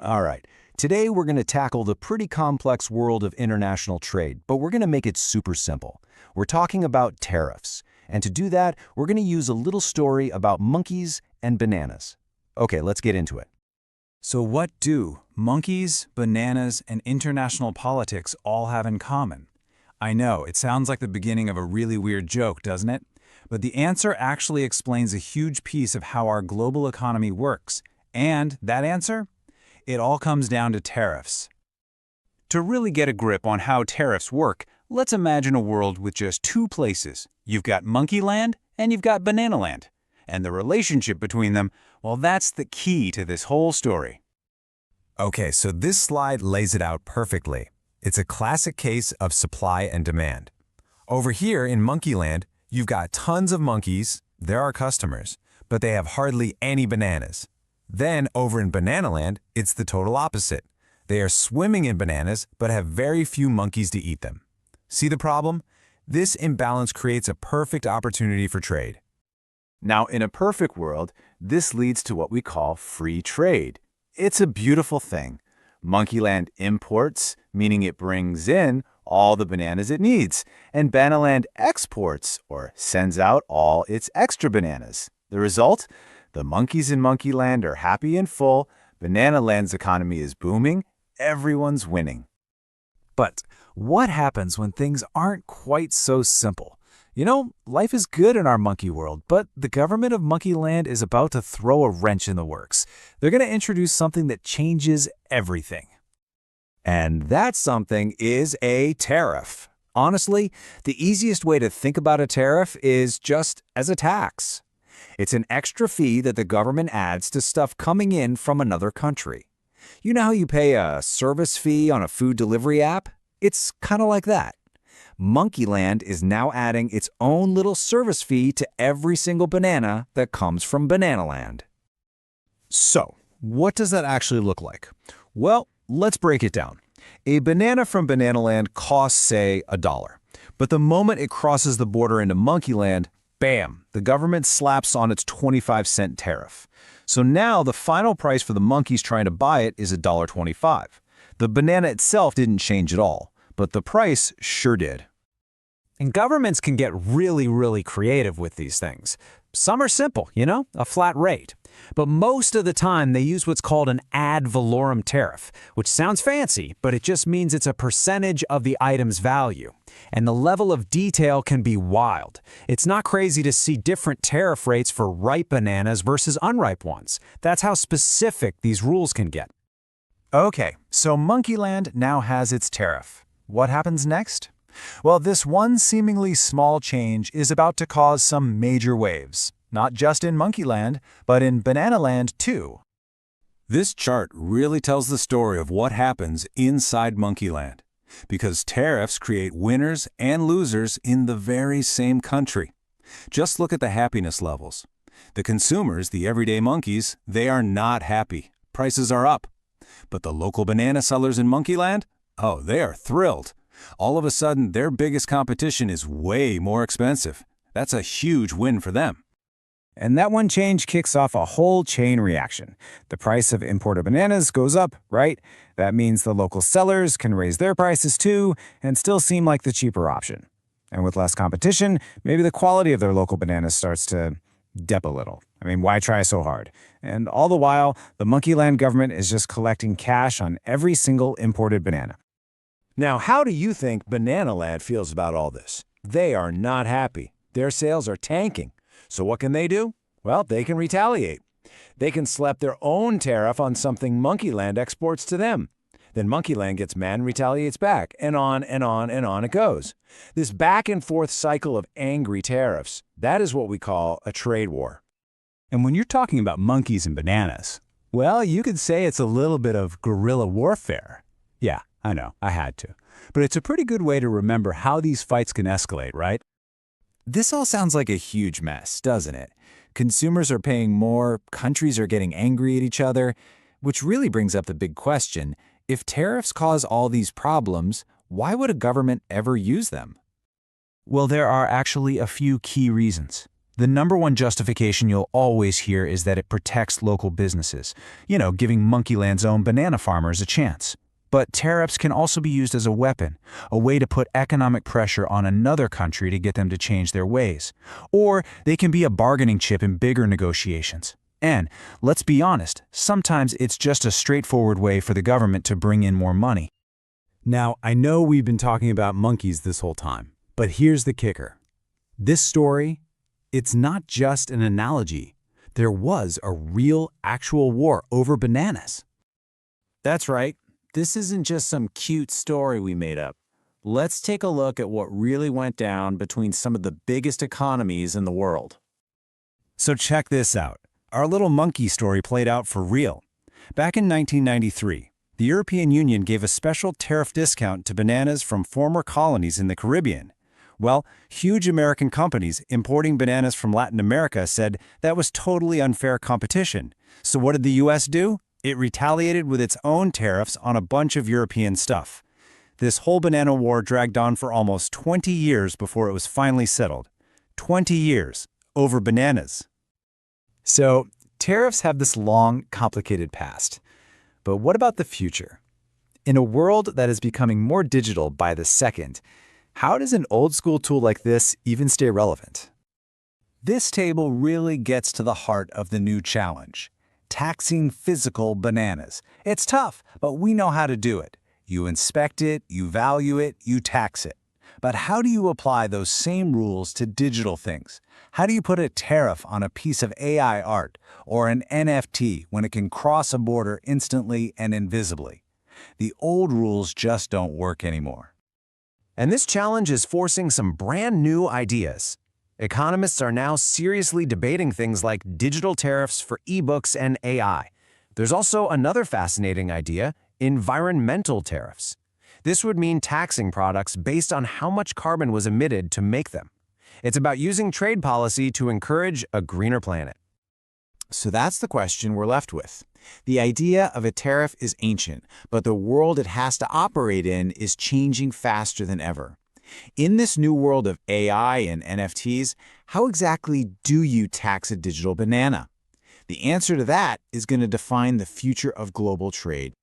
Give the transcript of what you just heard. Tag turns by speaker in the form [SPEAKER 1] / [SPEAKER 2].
[SPEAKER 1] All right. Today we're going to tackle the pretty complex world of international trade, but we're going to make it super simple. We're talking about tariffs. And to do that, we're going to use a little story about monkeys and bananas. Okay, let's get into it.
[SPEAKER 2] So what do monkeys, bananas, and international politics all have in common? I know, it sounds like the beginning of a really weird joke, doesn't it? But the answer actually explains a huge piece of how our global economy works. And that answer? It all comes down to tariffs. To really get a grip on how tariffs work, let's imagine a world with just two places. You've got monkey land and you've got banana land. And the relationship between them, well, that's the key to this whole story.
[SPEAKER 3] Okay, so this slide lays it out perfectly. It's a classic case of supply and demand. Over here in monkey land, you've got tons of monkeys, they're our customers, but they have hardly any bananas. Then over in banana land, it's the total opposite. They are swimming in bananas, but have very few monkeys to eat them. See the problem? This imbalance creates a perfect opportunity for trade.
[SPEAKER 1] Now, in a perfect world, this leads to what we call free trade. It's a beautiful thing. Monkeyland imports, meaning it brings in all the bananas it needs, and Banaland exports, or sends out all its extra bananas. The result? The monkeys in Monkeyland are happy and full, Bananaland's economy is booming, everyone's winning.
[SPEAKER 2] But what happens when things aren't quite so simple? You know, life is good in our monkey world, but the government of Monkeyland is about to throw a wrench in the works. They're going to introduce something that changes everything.
[SPEAKER 1] And that something is a tariff. Honestly, the easiest way to think about a tariff is just as a tax. It's an extra fee that the government adds to stuff coming in from another country. You know how you pay a service fee on a food delivery app? It's kind of like that. Monkeyland is now adding its own little service fee to every single banana that comes from Bananaland. So, what does that actually look like? Well, let's break it down. A banana from Bananaland costs, say, $1. But the moment it crosses the border into Monkeyland, bam, the government slaps on its 25-cent tariff. So now the final price for the monkeys trying to buy it is $1.25. The banana itself didn't change at all, but the price sure did.
[SPEAKER 2] And governments can get really creative with these things. Some are simple, a flat rate. But most of the time, they use what's called an ad valorem tariff, which sounds fancy, but it just means it's a percentage of the item's value. And the level of detail can be wild. It's not crazy to see different tariff rates for ripe bananas versus unripe ones. That's how specific these rules can get.
[SPEAKER 1] Okay, so Monkeyland now has its tariff. What happens next? Well, this one seemingly small change is about to cause some major waves. Not just in Monkeyland, but in Bananaland too.
[SPEAKER 3] This chart really tells the story of what happens inside Monkeyland, because tariffs create winners and losers in the very same country. Just look at the happiness levels. The consumers, the everyday monkeys, they are not happy. Prices are up. But the local banana sellers in Monkeyland? Oh, they are thrilled. All of a sudden, their biggest competition is way more expensive. That's a huge win for them.
[SPEAKER 2] And that one change kicks off a whole chain reaction. The price of imported bananas goes up, right? That means the local sellers can raise their prices too and still seem like the cheaper option. And with less competition, maybe the quality of their local bananas starts to dip a little. I mean, why try so hard? And all the while, the Monkeyland government is just collecting cash on every single imported banana.
[SPEAKER 1] Now, how do you think Bananaland feels about all this? They are not happy. Their sales are tanking. So what can they do? Well, they can retaliate. They can slap their own tariff on something Monkeyland exports to them. Then Monkeyland gets mad and retaliates back, and on and on and on it goes. This back and forth cycle of angry tariffs, that is what we call a trade war.
[SPEAKER 2] And when you're talking about monkeys and bananas, well, you could say it's a little bit of guerrilla warfare. Yeah, I know, I had to. But it's a pretty good way to remember how these fights can escalate, right?
[SPEAKER 1] This all sounds like a huge mess, doesn't it? Consumers are paying more, countries are getting angry at each other, which really brings up the big question. If tariffs cause all these problems, why would a government ever use them?
[SPEAKER 2] Well, there are actually a few key reasons. The number one justification you'll always hear is that it protects local businesses, giving Monkeyland's own banana farmers a chance. But tariffs can also be used as a weapon, a way to put economic pressure on another country to get them to change their ways. Or they can be a bargaining chip in bigger negotiations. And, let's be honest, sometimes it's just a straightforward way for the government to bring in more money.
[SPEAKER 4] Now, I know we've been talking about monkeys this whole time, but here's the kicker. This story, it's not just an analogy. There was a real, actual war over bananas.
[SPEAKER 1] That's right. This isn't just some cute story we made up. Let's take a look at what really went down between some of the biggest economies in the world.
[SPEAKER 3] So check this out. Our little monkey story played out for real. Back in 1993, the European Union gave a special tariff discount to bananas from former colonies in the Caribbean. Well, huge American companies importing bananas from Latin America said that was totally unfair competition. So what did the U.S. do? It retaliated with its own tariffs on a bunch of European stuff. This whole banana war dragged on for almost 20 years before it was finally settled. 20 years over bananas.
[SPEAKER 4] So, tariffs have this long, complicated past. But what about the future? In a world that is becoming more digital by the second, how does an old-school tool like this even stay relevant?
[SPEAKER 1] This table really gets to the heart of the new challenge: taxing physical bananas. It's tough, but we know how to do it. You inspect it, you value it, you tax it. But how do you apply those same rules to digital things? How do you put a tariff on a piece of AI art or an NFT when it can cross a border instantly and invisibly? The old rules just don't work anymore. And this challenge is forcing some brand new ideas. Economists are now seriously debating things like digital tariffs for ebooks and AI. There's also another fascinating idea: environmental tariffs. This would mean taxing products based on how much carbon was emitted to make them. It's about using trade policy to encourage a greener planet. So that's the question we're left with. The idea of a tariff is ancient, but the world it has to operate in is changing faster than ever. In this new world of AI and NFTs, how exactly do you tax a digital banana? The answer to that is going to define the future of global trade.